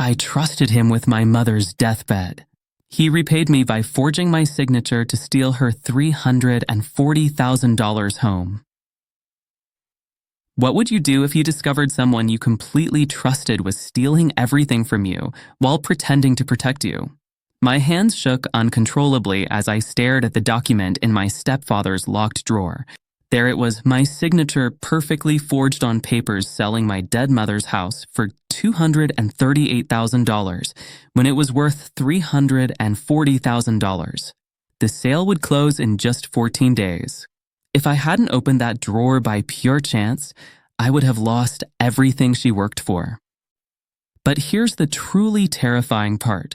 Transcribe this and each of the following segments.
I trusted him with my mother's deathbed. He repaid me by forging my signature to steal her $340,000 home. What would you do if you discovered someone you completely trusted was stealing everything from you while pretending to protect you? My hands shook uncontrollably as I stared at the document in my stepfather's locked drawer. There it was, my signature perfectly forged on papers selling my dead mother's house for $238,000 when it was worth $340,000. The sale would close in just 14 days. If I hadn't opened that drawer by pure chance, I would have lost everything she worked for. But here's the truly terrifying part.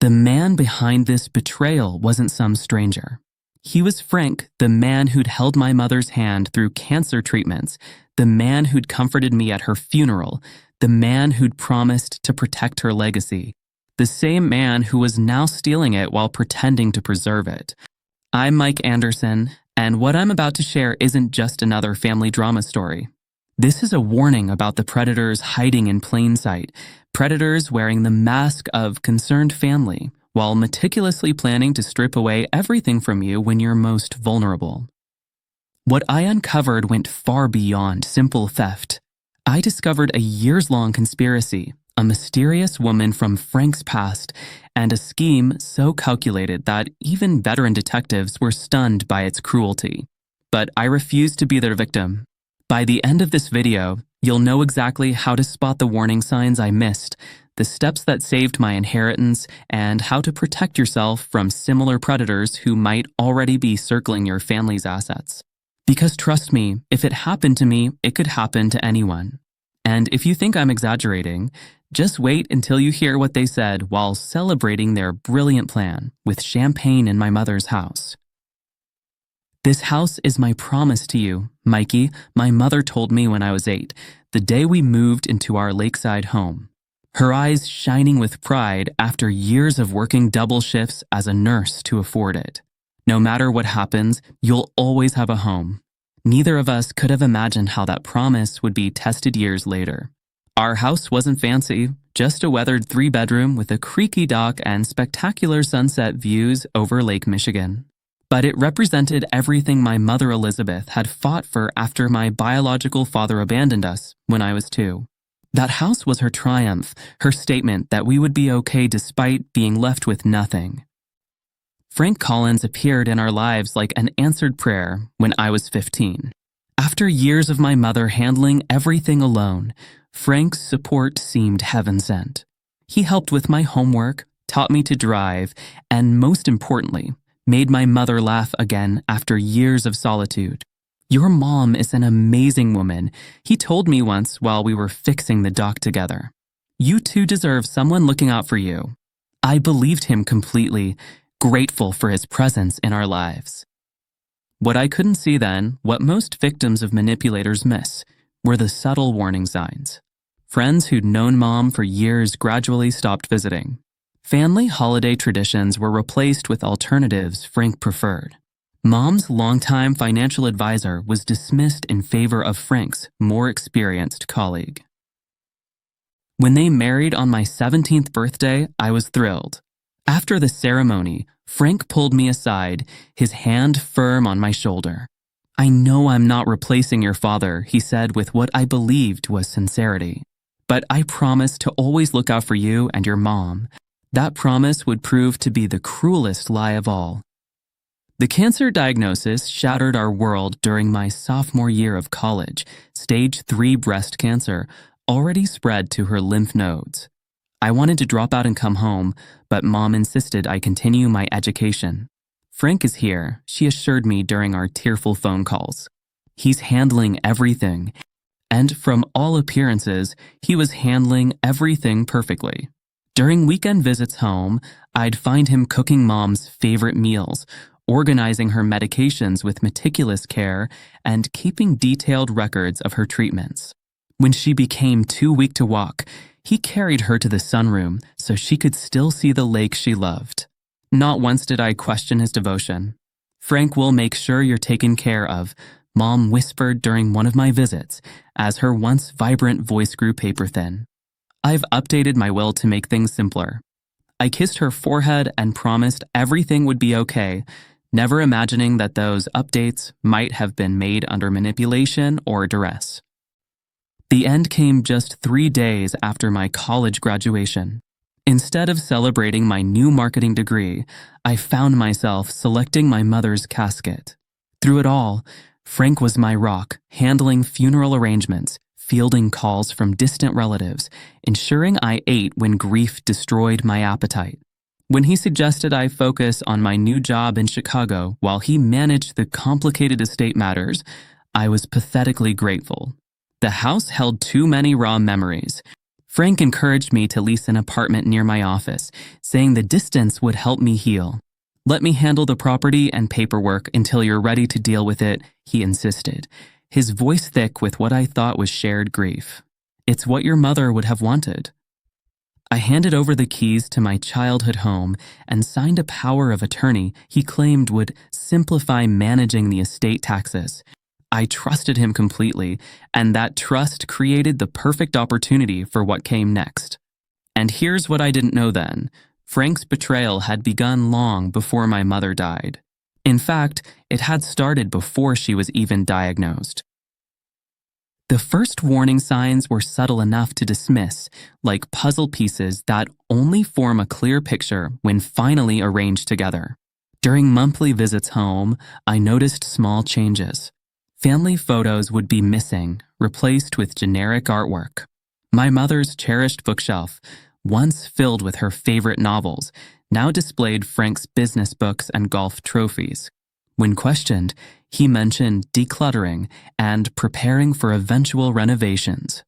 The man behind this betrayal wasn't some stranger. He was Frank, the man who'd held my mother's hand through cancer treatments, the man who'd comforted me at her funeral, the man who'd promised to protect her legacy, the same man who was now stealing it while pretending to preserve it. I'm Mike Anderson, and what I'm about to share isn't just another family drama story. This is a warning about the predators hiding in plain sight, predators wearing the mask of concerned family, while meticulously planning to strip away everything from you when you're most vulnerable. What I uncovered went far beyond simple theft. I discovered a years-long conspiracy, a mysterious woman from Frank's past, and a scheme so calculated that even veteran detectives were stunned by its cruelty. But I refused to be their victim. By the end of this video, you'll know exactly how to spot the warning signs I missed, the steps that saved my inheritance, and how to protect yourself from similar predators who might already be circling your family's assets. Because trust me, if it happened to me, it could happen to anyone. And if you think I'm exaggerating, just wait until you hear what they said while celebrating their brilliant plan with champagne in my mother's house. This house is my promise to you, Mikey, my mother told me when I was 8, the day we moved into our lakeside home. Her eyes shining with pride after years of working double shifts as a nurse to afford it. No matter what happens, you'll always have a home. Neither of us could have imagined how that promise would be tested years later. Our house wasn't fancy, just a weathered 3-bedroom with a creaky dock and spectacular sunset views over Lake Michigan. But it represented everything my mother Elizabeth had fought for after my biological father abandoned us when I was 2. That house was her triumph, her statement that we would be okay despite being left with nothing. Frank Collins appeared in our lives like an answered prayer when I was 15. After years of my mother handling everything alone, Frank's support seemed heaven-sent. He helped with my homework, taught me to drive, and most importantly, made my mother laugh again after years of solitude. Your mom is an amazing woman, he told me once while we were fixing the dock together. You too deserve someone looking out for you. I believed him completely, grateful for his presence in our lives. What I couldn't see then, what most victims of manipulators miss, were the subtle warning signs. Friends who'd known Mom for years gradually stopped visiting. Family holiday traditions were replaced with alternatives Frank preferred. Mom's longtime financial advisor was dismissed in favor of Frank's more experienced colleague. When they married on my 17th birthday, I was thrilled. After the ceremony, Frank pulled me aside, his hand firm on my shoulder. I know I'm not replacing your father, he said with what I believed was sincerity. But I promise to always look out for you and your mom. That promise would prove to be the cruelest lie of all. The cancer diagnosis shattered our world during my sophomore year of college. Stage 3 breast cancer already spread to her lymph nodes. I wanted to drop out and come home, but Mom insisted I continue my education. Frank is here, she assured me during our tearful phone calls. He's handling everything, and from all appearances, he was handling everything perfectly. During weekend visits home, I'd find him cooking Mom's favorite meals, organizing her medications with meticulous care, and keeping detailed records of her treatments. When she became too weak to walk, he carried her to the sunroom so she could still see the lake she loved. Not once did I question his devotion. Frank will make sure you're taken care of, Mom whispered during one of my visits as her once vibrant voice grew paper-thin. I've updated my will to make things simpler. I kissed her forehead and promised everything would be okay, never imagining that those updates might have been made under manipulation or duress. The end came just 3 days after my college graduation. Instead of celebrating my new marketing degree, I found myself selecting my mother's casket. Through it all, Frank was my rock, handling funeral arrangements, fielding calls from distant relatives, ensuring I ate when grief destroyed my appetite. When he suggested I focus on my new job in Chicago while he managed the complicated estate matters, I was pathetically grateful. The house held too many raw memories. Frank encouraged me to lease an apartment near my office, saying the distance would help me heal. "Let me handle the property and paperwork until you're ready to deal with it," he insisted, his voice thick with what I thought was shared grief. "It's what your mother would have wanted." I handed over the keys to my childhood home and signed a power of attorney he claimed would simplify managing the estate taxes. I trusted him completely, and that trust created the perfect opportunity for what came next. And here's what I didn't know then. Frank's betrayal had begun long before my mother died. In fact, it had started before she was even diagnosed. The first warning signs were subtle enough to dismiss, like puzzle pieces that only form a clear picture when finally arranged together. During monthly visits home, I noticed small changes. Family photos would be missing, replaced with generic artwork. My mother's cherished bookshelf, once filled with her favorite novels, now displayed Frank's business books and golf trophies. When questioned, he mentioned decluttering and preparing for eventual renovations.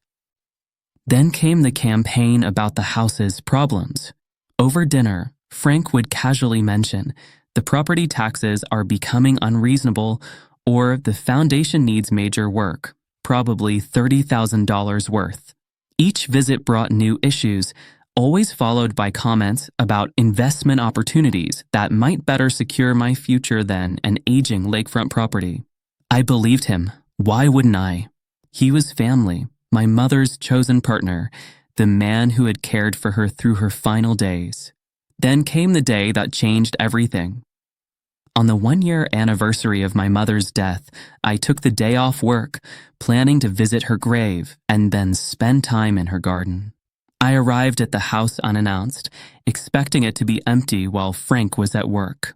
Then came the campaign about the house's problems. Over dinner, Frank would casually mention, "The property taxes are becoming unreasonable," or "the foundation needs major work, probably $30,000 worth." Each visit brought new issues, always followed by comments about investment opportunities that might better secure my future than an aging lakefront property. I believed him. Why wouldn't I? He was family, my mother's chosen partner, the man who had cared for her through her final days. Then came the day that changed everything. On the 1-year anniversary of my mother's death, I took the day off work, planning to visit her grave and then spend time in her garden. I arrived at the house unannounced, expecting it to be empty while Frank was at work.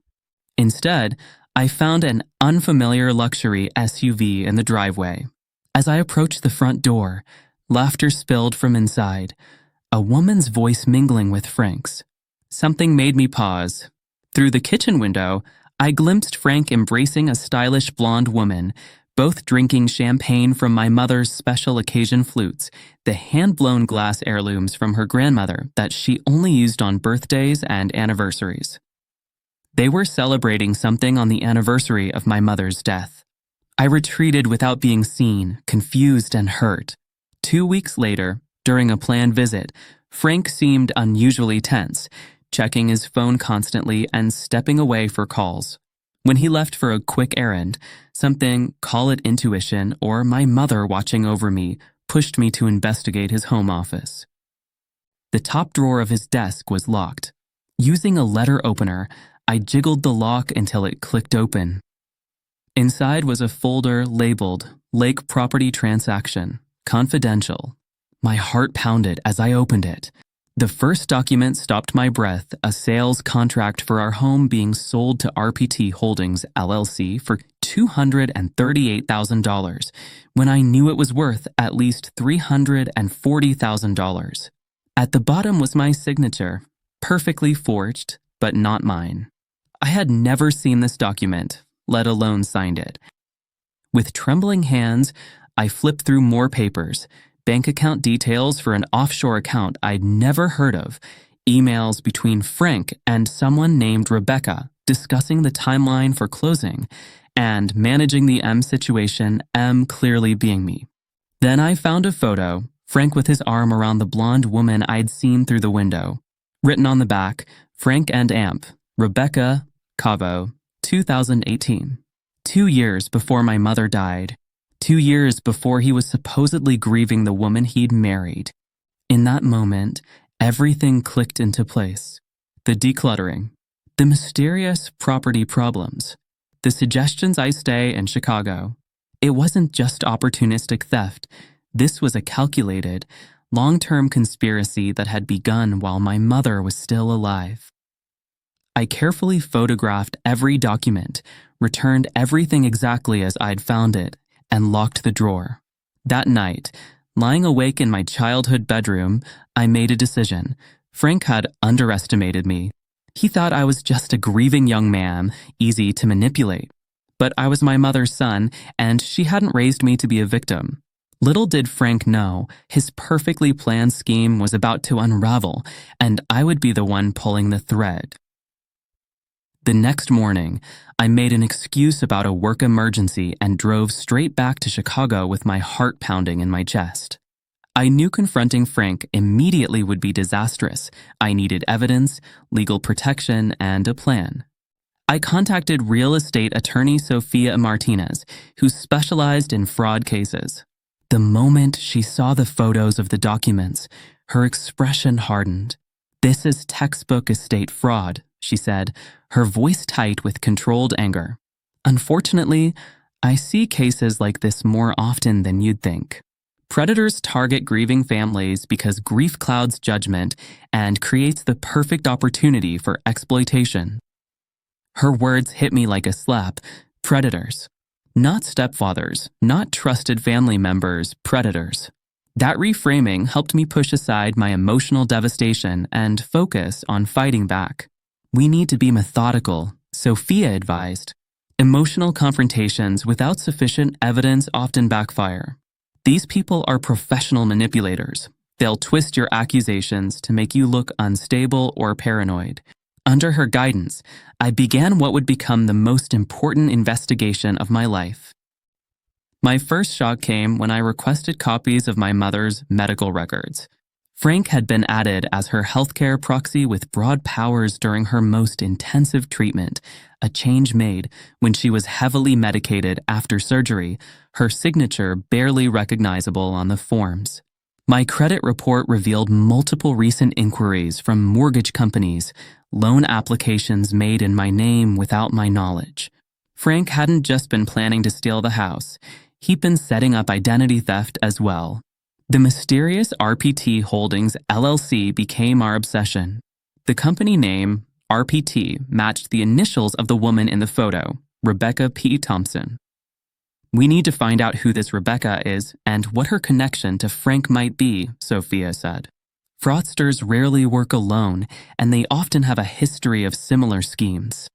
Instead, I found an unfamiliar luxury SUV in the driveway. As I approached the front door, laughter spilled from inside, a woman's voice mingling with Frank's. Something made me pause. Through the kitchen window, I glimpsed Frank embracing a stylish blonde woman, both drinking champagne from my mother's special occasion flutes, the hand-blown glass heirlooms from her grandmother that she only used on birthdays and anniversaries. They were celebrating something on the anniversary of my mother's death. I retreated without being seen, confused and hurt. 2 weeks later, during a planned visit, Frank seemed unusually tense, checking his phone constantly and stepping away for calls. When he left for a quick errand, something, call it intuition or my mother watching over me, pushed me to investigate his home office. The top drawer of his desk was locked. Using a letter opener, I jiggled the lock until it clicked open. Inside was a folder labeled Lake Property Transaction, Confidential. My heart pounded as I opened it. The first document stopped my breath, a sales contract for our home being sold to RPT Holdings, LLC for $238,000, when I knew it was worth at least $340,000. At the bottom was my signature, perfectly forged, but not mine. I had never seen this document, let alone signed it. With trembling hands, I flipped through more papers, bank account details for an offshore account I'd never heard of, emails between Frank and someone named Rebecca discussing the timeline for closing, and managing the M situation, M clearly being me. Then I found a photo, Frank with his arm around the blonde woman I'd seen through the window. Written on the back, Frank and Amp, Rebecca, Cavo, 2018. 2 years before my mother died. 2 years before he was supposedly grieving the woman he'd married. In that moment, everything clicked into place. The decluttering, the mysterious property problems, the suggestions I stay in Chicago. It wasn't just opportunistic theft. This was a calculated, long-term conspiracy that had begun while my mother was still alive. I carefully photographed every document, returned everything exactly as I'd found it, and locked the drawer. That night, lying awake in my childhood bedroom, I made a decision. Frank had underestimated me. He thought I was just a grieving young man, easy to manipulate. But I was my mother's son, and she hadn't raised me to be a victim. Little did Frank know, his perfectly planned scheme was about to unravel, and I would be the one pulling the thread. The next morning, I made an excuse about a work emergency and drove straight back to Chicago with my heart pounding in my chest. I knew confronting Frank immediately would be disastrous. I needed evidence, legal protection, and a plan. I contacted real estate attorney Sophia Martinez, who specialized in fraud cases. The moment she saw the photos of the documents, her expression hardened. "This is textbook estate fraud," she said, her voice tight with controlled anger. "Unfortunately, I see cases like this more often than you'd think. Predators target grieving families because grief clouds judgment and creates the perfect opportunity for exploitation." Her words hit me like a slap. Predators. Not stepfathers, not trusted family members, predators. That reframing helped me push aside my emotional devastation and focus on fighting back. "We need to be methodical," Sophia advised. "Emotional confrontations without sufficient evidence often backfire. These people are professional manipulators. They'll twist your accusations to make you look unstable or paranoid." Under her guidance, I began what would become the most important investigation of my life. My first shock came when I requested copies of my mother's medical records. Frank had been added as her healthcare proxy with broad powers during her most intensive treatment, a change made when she was heavily medicated after surgery, her signature barely recognizable on the forms. My credit report revealed multiple recent inquiries from mortgage companies, loan applications made in my name without my knowledge. Frank hadn't just been planning to steal the house. He'd been setting up identity theft as well. The mysterious RPT Holdings LLC became our obsession. The company name, RPT, matched the initials of the woman in the photo, Rebecca P. Thompson. "We need to find out who this Rebecca is and what her connection to Frank might be," Sophia said. "Fraudsters rarely work alone, and they often have a history of similar schemes."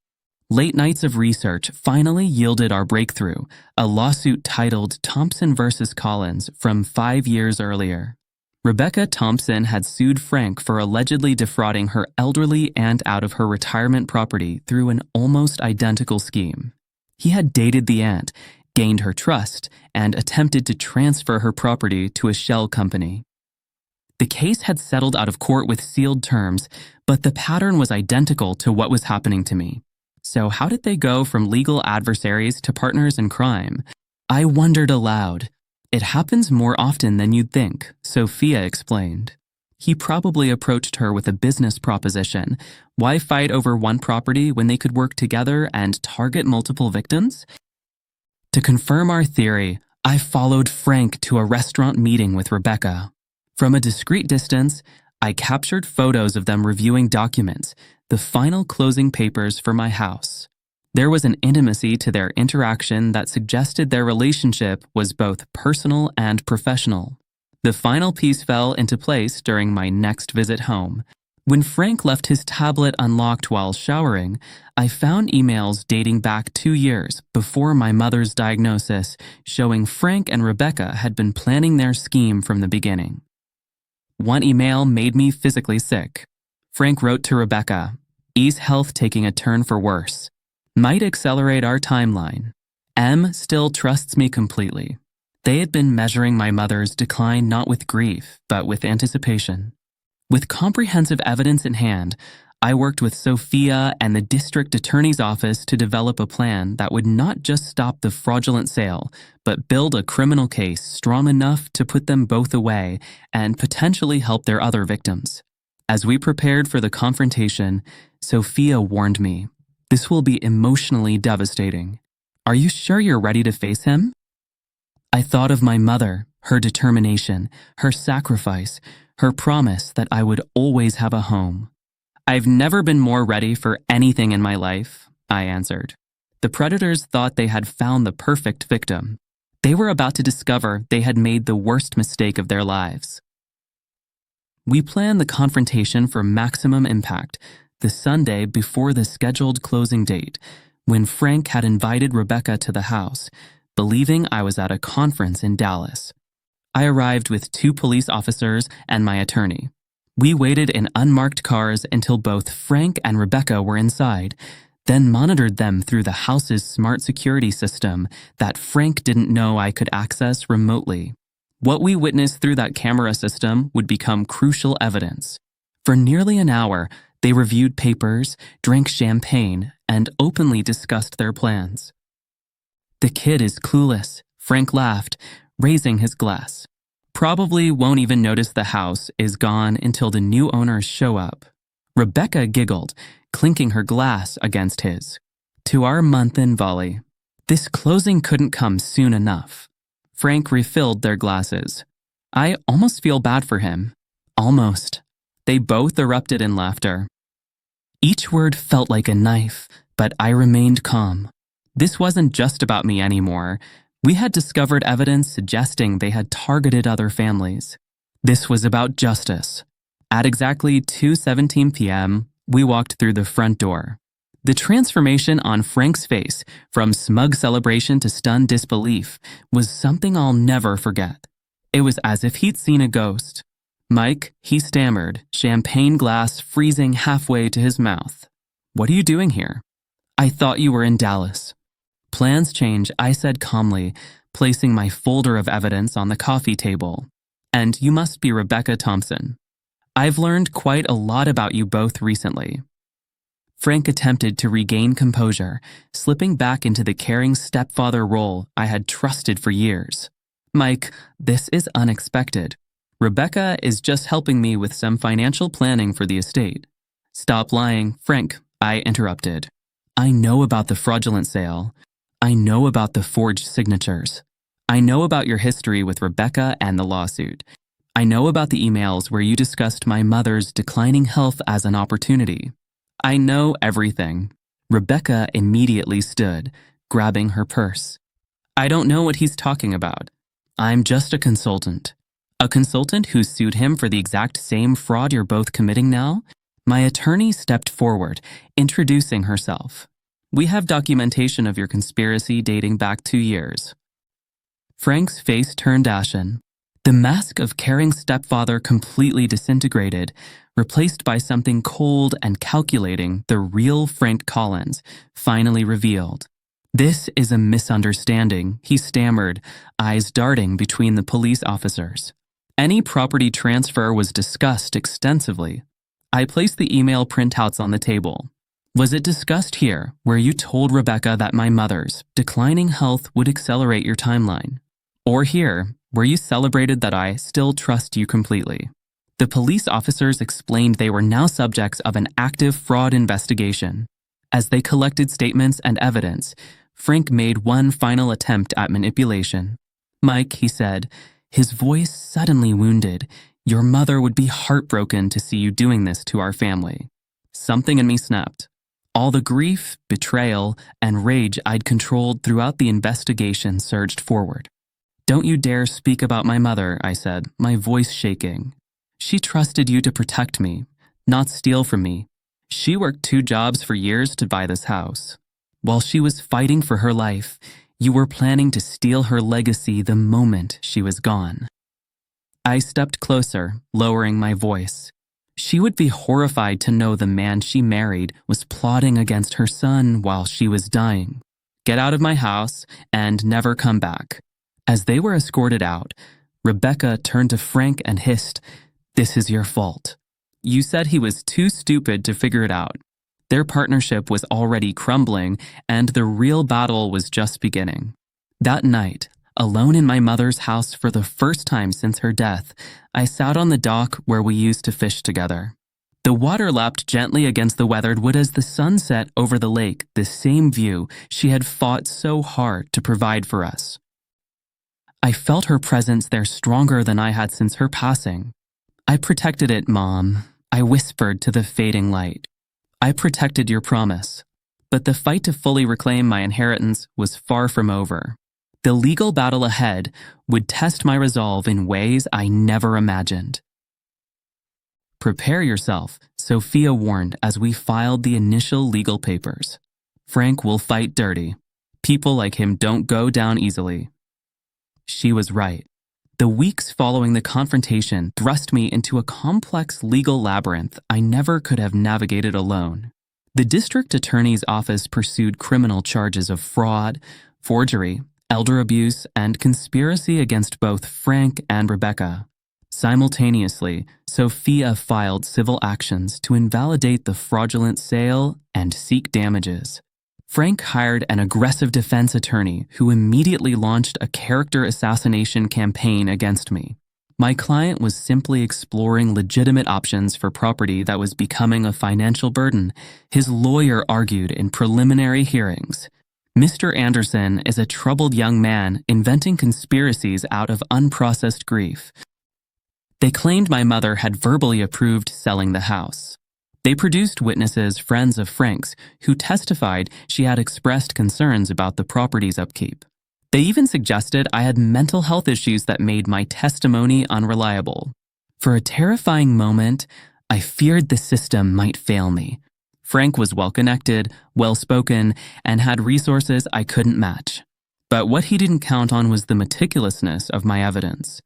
Late nights of research finally yielded our breakthrough, a lawsuit titled Thompson vs. Collins from 5 years earlier. Rebecca Thompson had sued Frank for allegedly defrauding her elderly aunt out of her retirement property through an almost identical scheme. He had dated the aunt, gained her trust, and attempted to transfer her property to a shell company. The case had settled out of court with sealed terms, but the pattern was identical to what was happening to me. So how did they go from legal adversaries to partners in crime? I wondered aloud. "It happens more often than you'd think," Sophia explained. "He probably approached her with a business proposition. Why fight over one property when they could work together and target multiple victims?" To confirm our theory, I followed Frank to a restaurant meeting with Rebecca. From a discreet distance, I captured photos of them reviewing documents, the final closing papers for my house. There was an intimacy to their interaction that suggested their relationship was both personal and professional. The final piece fell into place during my next visit home. When Frank left his tablet unlocked while showering, I found emails dating back 2 years before my mother's diagnosis, showing Frank and Rebecca had been planning their scheme from the beginning. One email made me physically sick. Frank wrote to Rebecca, "E's health taking a turn for worse. Might accelerate our timeline. M still trusts me completely." They had been measuring my mother's decline not with grief, but with anticipation. With comprehensive evidence in hand, I worked with Sophia and the district attorney's office to develop a plan that would not just stop the fraudulent sale, but build a criminal case strong enough to put them both away and potentially help their other victims. As we prepared for the confrontation, Sophia warned me, "This will be emotionally devastating. Are you sure you're ready to face him?" I thought of my mother, her determination, her sacrifice, her promise that I would always have a home. "I've never been more ready for anything in my life," I answered. The predators thought they had found the perfect victim. They were about to discover they had made the worst mistake of their lives. We planned the confrontation for maximum impact the Sunday before the scheduled closing date, when Frank had invited Rebecca to the house, believing I was at a conference in Dallas. I arrived with 2 police officers and my attorney. We waited in unmarked cars until both Frank and Rebecca were inside, then monitored them through the house's smart security system that Frank didn't know I could access remotely. What we witnessed through that camera system would become crucial evidence. For nearly an hour, they reviewed papers, drank champagne, and openly discussed their plans. "The kid is clueless," Frank laughed, raising his glass. "Probably won't even notice the house is gone until the new owners show up." Rebecca giggled, clinking her glass against his. "To our month in volley. This closing couldn't come soon enough." Frank refilled their glasses. I almost feel bad for him. Almost. They both erupted in laughter. Each word felt like a knife, but I remained calm. This wasn't just about me anymore. We had discovered evidence suggesting they had targeted other families. This was about justice. At exactly 2:17 p.m., we walked through the front door. The transformation on Frank's face, from smug celebration to stunned disbelief, was something I'll never forget. It was as if he'd seen a ghost. "Mike," he stammered, champagne glass freezing halfway to his mouth. "What are you doing here?" "I thought you were in Dallas." "Plans change," I said calmly, placing my folder of evidence on the coffee table. "And you must be Rebecca Thompson. I've learned quite a lot about you both recently." Frank attempted to regain composure, slipping back into the caring stepfather role I had trusted for years. "Mike, this is unexpected. Rebecca is just helping me with some financial planning for the estate." "Stop lying, Frank," I interrupted. "I know about the fraudulent sale. I know about the forged signatures. I know about your history with Rebecca and the lawsuit. I know about the emails where you discussed my mother's declining health as an opportunity. I know everything." Rebecca immediately stood, grabbing her purse. "I don't know what he's talking about. I'm just a consultant." "A consultant who sued him for the exact same fraud you're both committing now?" My attorney stepped forward, introducing herself. "We have documentation of your conspiracy dating back 2 years. Frank's face turned ashen. The mask of caring stepfather completely disintegrated, replaced by something cold and calculating. The real Frank Collins finally revealed. "This is a misunderstanding," he stammered, eyes darting between the police officers. "Any property transfer was discussed extensively." I placed the email printouts on the table. "Was it discussed here, where you told Rebecca that my mother's declining health would accelerate your timeline? Or here, where you celebrated that I still trust you completely?" The police officers explained they were now subjects of an active fraud investigation. As they collected statements and evidence, Frank made one final attempt at manipulation. "Mike," he said, his voice suddenly wounded, "your mother would be heartbroken to see you doing this to our family." Something in me snapped. All the grief, betrayal, and rage I'd controlled throughout the investigation surged forward. "Don't you dare speak about my mother," I said, my voice shaking. "She trusted you to protect me, not steal from me. She worked 2 jobs for years to buy this house. While she was fighting for her life, you were planning to steal her legacy the moment she was gone." I stepped closer, lowering my voice. She would be horrified to know the man she married was plotting against her son while she was dying. "Get out of my house and never come back." As they were escorted out, Rebecca turned to Frank and hissed, "This is your fault." You said he was too stupid to figure it out. Their partnership was already crumbling, and the real battle was just beginning. That night, alone in my mother's house for the first time since her death, I sat on the dock where we used to fish together. The water lapped gently against the weathered wood as the sun set over the lake, the same view she had fought so hard to provide for us. I felt her presence there stronger than I had since her passing. I protected it, Mom, I whispered to the fading light. I protected your promise. But the fight to fully reclaim my inheritance was far from over. The legal battle ahead would test my resolve in ways I never imagined. Prepare yourself, Sophia warned as we filed the initial legal papers. Frank will fight dirty. People like him don't go down easily. She was right. The weeks following the confrontation thrust me into a complex legal labyrinth I never could have navigated alone. The district attorney's office pursued criminal charges of fraud, forgery, elder abuse, and conspiracy against both Frank and Rebecca. Simultaneously, Sophia filed civil actions to invalidate the fraudulent sale and seek damages. Frank hired an aggressive defense attorney who immediately launched a character assassination campaign against me. My client was simply exploring legitimate options for property that was becoming a financial burden. His lawyer argued in preliminary hearings. Mr. Anderson is a troubled young man inventing conspiracies out of unprocessed grief. They claimed my mother had verbally approved selling the house. They produced witnesses, friends of Frank's, who testified she had expressed concerns about the property's upkeep. They even suggested I had mental health issues that made my testimony unreliable. For a terrifying moment, I feared the system might fail me. Frank was well-connected, well-spoken, and had resources I couldn't match. But what he didn't count on was the meticulousness of my evidence.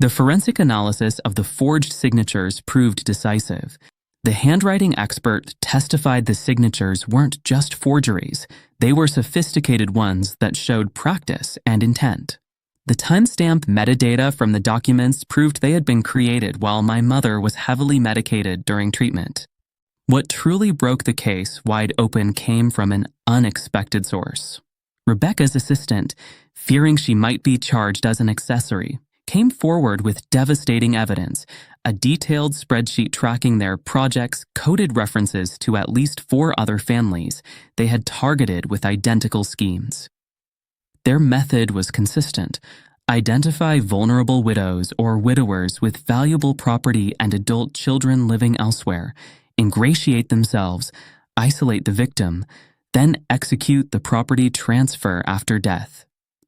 The forensic analysis of the forged signatures proved decisive. The handwriting expert testified the signatures weren't just forgeries, they were sophisticated ones that showed practice and intent. The timestamp metadata from the documents proved they had been created while my mother was heavily medicated during treatment. What truly broke the case wide open came from an unexpected source. Rebecca's assistant, fearing she might be charged as an accessory, came forward with devastating evidence, a detailed spreadsheet tracking their projects, coded references to at least 4 other families they had targeted with identical schemes. Their method was consistent: identify vulnerable widows or widowers with valuable property and adult children living elsewhere, ingratiate themselves, isolate the victim, then execute the property transfer after death.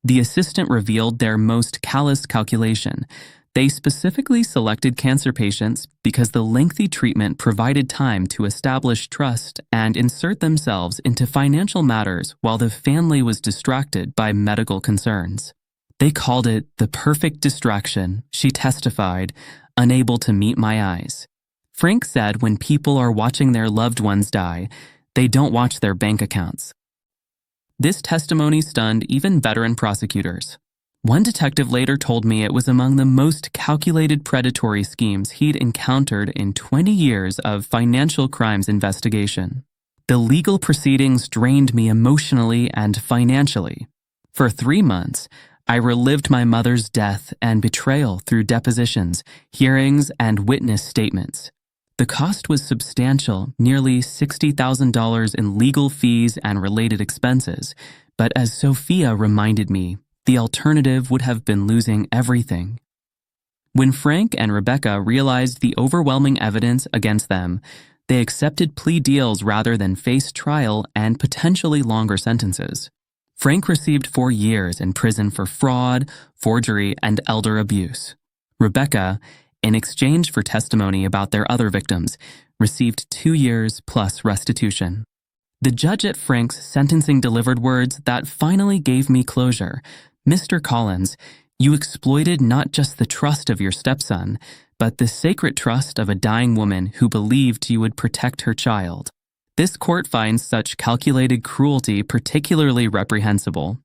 The assistant revealed their most callous calculation. They specifically selected cancer patients because the lengthy treatment provided time to establish trust and insert themselves into financial matters while the family was distracted by medical concerns. They called it the perfect distraction, she testified, unable to meet my eyes. Frank said when people are watching their loved ones die, they don't watch their bank accounts. This testimony stunned even veteran prosecutors. One detective later told me it was among the most calculated predatory schemes he'd encountered in 20 years of financial crimes investigation. The legal proceedings drained me emotionally and financially. For 3 months, I relived my mother's death and betrayal through depositions, hearings, and witness statements. The cost was substantial, nearly $60,000 in legal fees and related expenses, but as Sophia reminded me, the alternative would have been losing everything. When Frank and Rebecca realized the overwhelming evidence against them, they accepted plea deals rather than face trial and potentially longer sentences. Frank received 4 years in prison for fraud, forgery, and elder abuse. Rebecca, in exchange for testimony about their other victims, received 2 years plus restitution. The judge at Frank's sentencing delivered words that finally gave me closure. Mr. Collins, you exploited not just the trust of your stepson, but the sacred trust of a dying woman who believed you would protect her child. This court finds such calculated cruelty particularly reprehensible.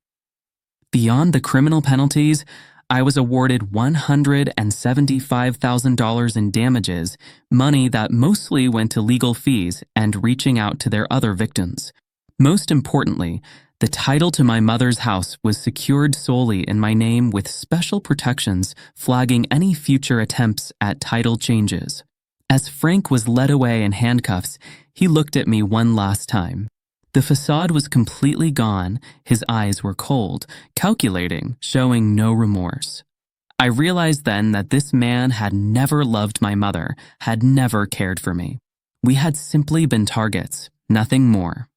Beyond the criminal penalties, I was awarded $175,000 in damages, money that mostly went to legal fees and reaching out to their other victims. Most importantly, the title to my mother's house was secured solely in my name with special protections flagging any future attempts at title changes. As Frank was led away in handcuffs, he looked at me one last time. The facade was completely gone, his eyes were cold, calculating, showing no remorse. I realized then that this man had never loved my mother, had never cared for me. We had simply been targets, nothing more.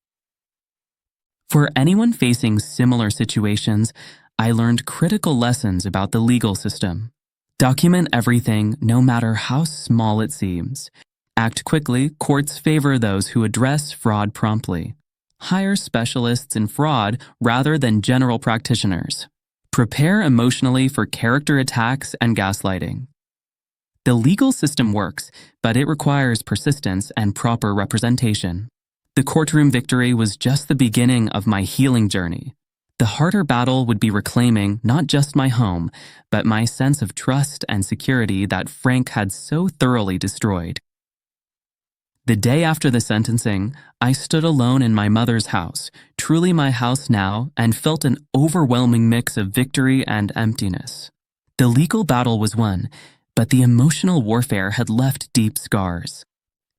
For anyone facing similar situations, I learned critical lessons about the legal system. Document everything, no matter how small it seems. Act quickly, courts favor those who address fraud promptly. Hire specialists in fraud rather than general practitioners. Prepare emotionally for character attacks and gaslighting. The legal system works, but it requires persistence and proper representation. The courtroom victory was just the beginning of my healing journey. The harder battle would be reclaiming not just my home, but my sense of trust and security that Frank had so thoroughly destroyed. The day after the sentencing, I stood alone in my mother's house, truly my house now, and felt an overwhelming mix of victory and emptiness. The legal battle was won, but the emotional warfare had left deep scars.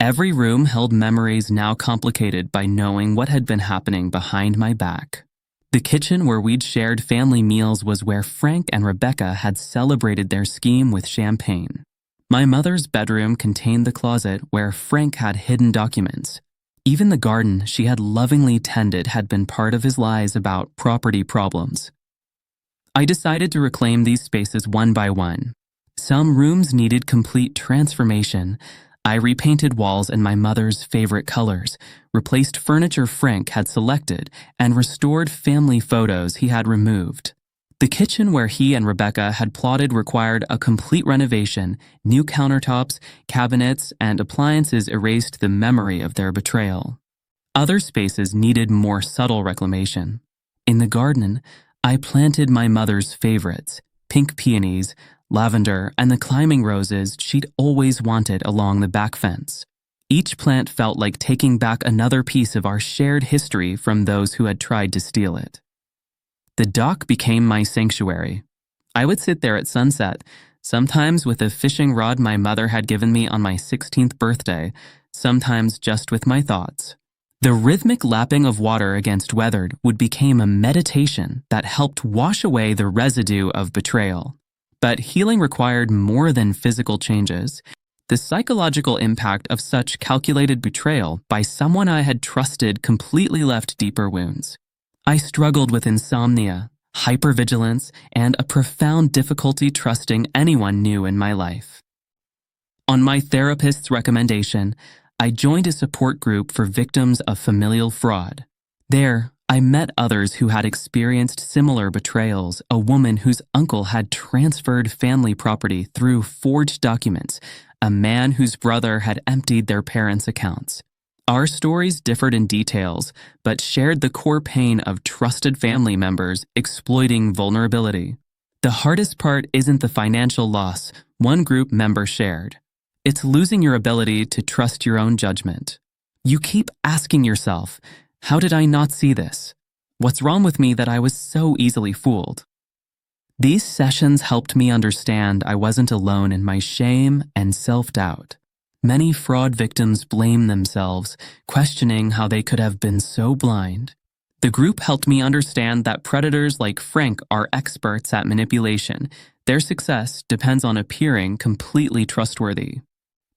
Every room held memories now complicated by knowing what had been happening behind my back. The kitchen where we'd shared family meals was where Frank and Rebecca had celebrated their scheme with champagne. My mother's bedroom contained the closet where Frank had hidden documents. Even the garden she had lovingly tended had been part of his lies about property problems. I decided to reclaim these spaces one by one. Some rooms needed complete transformation. I repainted walls in my mother's favorite colors, replaced furniture Frank had selected, and restored family photos he had removed. The kitchen where he and Rebecca had plotted required a complete renovation. New countertops, cabinets, and appliances erased the memory of their betrayal. Other spaces needed more subtle reclamation. In the garden, I planted my mother's favorites, pink peonies, lavender, and the climbing roses she'd always wanted along the back fence. Each plant felt like taking back another piece of our shared history from those who had tried to steal it. The dock became my sanctuary. I would sit there at sunset, sometimes with a fishing rod my mother had given me on my 16th birthday, sometimes just with my thoughts. The rhythmic lapping of water against weathered wood became a meditation that helped wash away the residue of betrayal. But healing required more than physical changes. The psychological impact of such calculated betrayal by someone I had trusted completely left deeper wounds. I struggled with insomnia, hypervigilance, and a profound difficulty trusting anyone new in my life. On my therapist's recommendation, I joined a support group for victims of familial fraud. There, I met others who had experienced similar betrayals, a woman whose uncle had transferred family property through forged documents, a man whose brother had emptied their parents' accounts. Our stories differed in details, but shared the core pain of trusted family members exploiting vulnerability. The hardest part isn't the financial loss one group member shared. It's losing your ability to trust your own judgment. You keep asking yourself, how did I not see this? What's wrong with me that I was so easily fooled? These sessions helped me understand I wasn't alone in my shame and self-doubt. Many fraud victims blame themselves, questioning how they could have been so blind. The group helped me understand that predators like Frank are experts at manipulation. Their success depends on appearing completely trustworthy.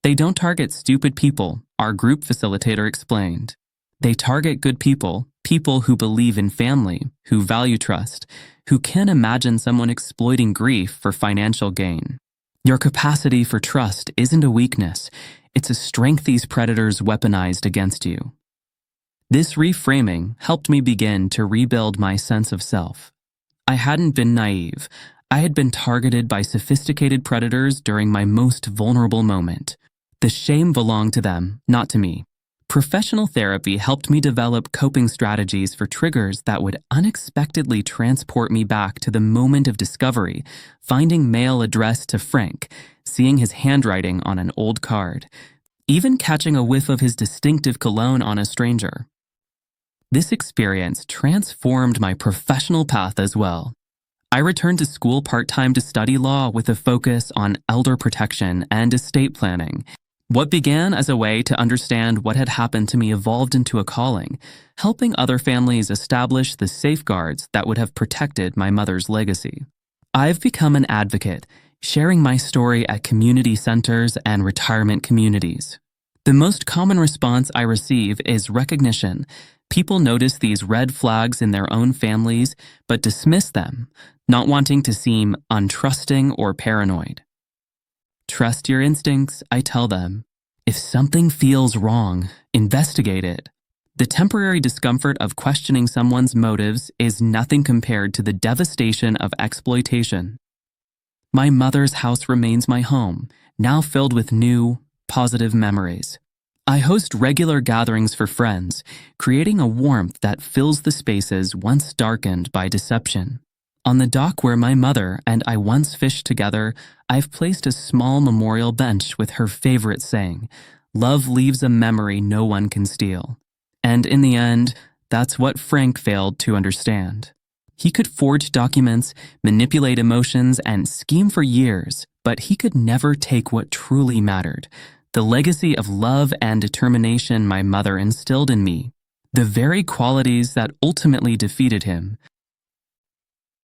They don't target stupid people, our group facilitator explained. They target good people, people who believe in family, who value trust, who can imagine someone exploiting grief for financial gain. Your capacity for trust isn't a weakness, it's a strength these predators weaponized against you. This reframing helped me begin to rebuild my sense of self. I hadn't been naive. I had been targeted by sophisticated predators during my most vulnerable moment. The shame belonged to them, not to me. Professional therapy helped me develop coping strategies for triggers that would unexpectedly transport me back to the moment of discovery, finding mail addressed to Frank, seeing his handwriting on an old card, even catching a whiff of his distinctive cologne on a stranger. This experience transformed my professional path as well. I returned to school part-time to study law with a focus on elder protection and estate planning. What began as a way to understand what had happened to me evolved into a calling, helping other families establish the safeguards that would have protected my mother's legacy. I've become an advocate, sharing my story at community centers and retirement communities. The most common response I receive is recognition. People notice these red flags in their own families, but dismiss them, not wanting to seem untrusting or paranoid. Trust your instincts, I tell them. If something feels wrong, investigate it. The temporary discomfort of questioning someone's motives is nothing compared to the devastation of exploitation. My mother's house remains my home, now filled with new, positive memories. I host regular gatherings for friends, creating a warmth that fills the spaces once darkened by deception. On the dock where my mother and I once fished together, I've placed a small memorial bench with her favorite saying, "Love leaves a memory no one can steal." And in the end, that's what Frank failed to understand. He could forge documents, manipulate emotions, and scheme for years, but he could never take what truly mattered, the legacy of love and determination my mother instilled in me, the very qualities that ultimately defeated him.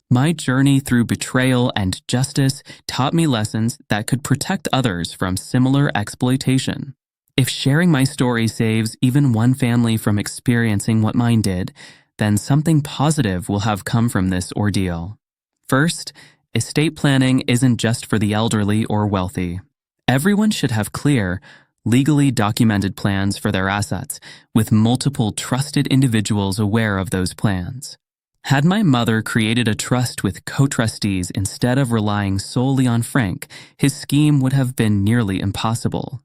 My journey through betrayal and justice taught me lessons that could protect others from similar exploitation. If sharing my story saves even one family from experiencing what mine did, then something positive will have come from this ordeal. First, estate planning isn't just for the elderly or wealthy. Everyone should have clear, legally documented plans for their assets, with multiple trusted individuals aware of those plans. Had my mother created a trust with co-trustees instead of relying solely on Frank, his scheme would have been nearly impossible.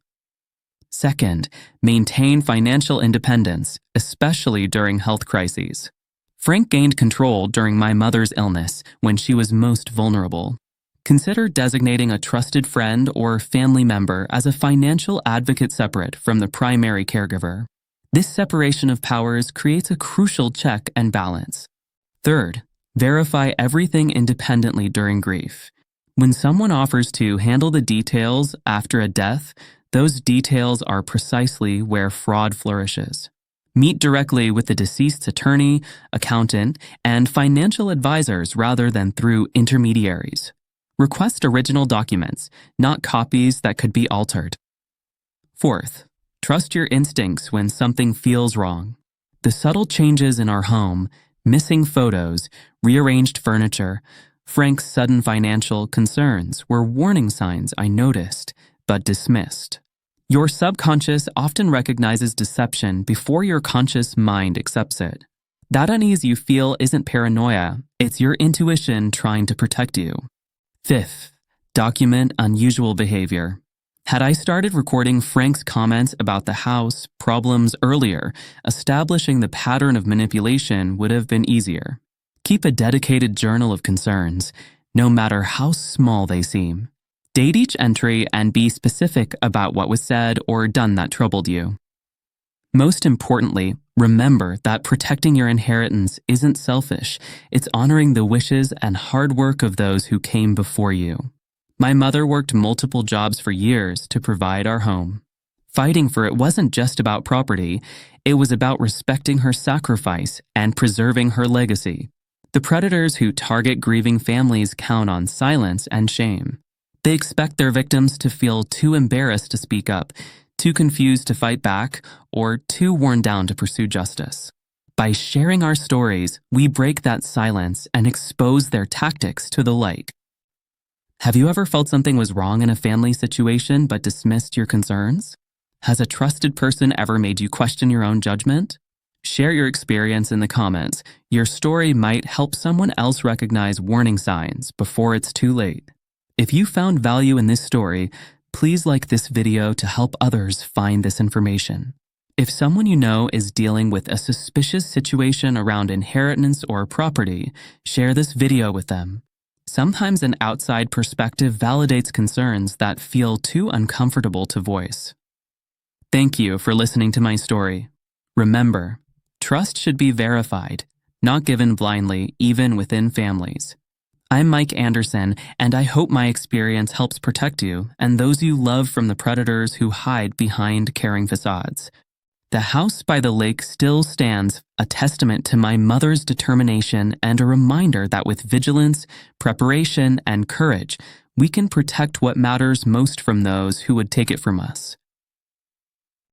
Second, maintain financial independence, especially during health crises. Frank gained control during my mother's illness when she was most vulnerable. Consider designating a trusted friend or family member as a financial advocate separate from the primary caregiver. This separation of powers creates a crucial check and balance. Third, verify everything independently during grief. When someone offers to handle the details after a death, those details are precisely where fraud flourishes. Meet directly with the deceased's attorney, accountant, and financial advisors rather than through intermediaries. Request original documents, not copies that could be altered. Fourth, trust your instincts when something feels wrong. The subtle changes in our home, missing photos, rearranged furniture, Frank's sudden financial concerns were warning signs I noticed, but dismissed. Your subconscious often recognizes deception before your conscious mind accepts it. That unease you feel isn't paranoia, it's your intuition trying to protect you. Fifth, document unusual behavior. Had I started recording Frank's comments about the house problems earlier, establishing the pattern of manipulation would have been easier. Keep a dedicated journal of concerns, no matter how small they seem. Date each entry and be specific about what was said or done that troubled you. Most importantly, remember that protecting your inheritance isn't selfish. It's honoring the wishes and hard work of those who came before you. My mother worked multiple jobs for years to provide our home. Fighting for it wasn't just about property, it was about respecting her sacrifice and preserving her legacy. The predators who target grieving families count on silence and shame. They expect their victims to feel too embarrassed to speak up, too confused to fight back, or too worn down to pursue justice. By sharing our stories, we break that silence and expose their tactics to the light. Have you ever felt something was wrong in a family situation but dismissed your concerns? Has a trusted person ever made you question your own judgment? Share your experience in the comments. Your story might help someone else recognize warning signs before it's too late. If you found value in this story, please like this video to help others find this information. If someone you know is dealing with a suspicious situation around inheritance or property, share this video with them. Sometimes an outside perspective validates concerns that feel too uncomfortable to voice. Thank you for listening to my story. Remember, trust should be verified, not given blindly, even within families. I'm Mike Anderson, and I hope my experience helps protect you and those you love from the predators who hide behind caring facades. The house by the lake still stands, a testament to my mother's determination and a reminder that with vigilance, preparation, and courage, we can protect what matters most from those who would take it from us.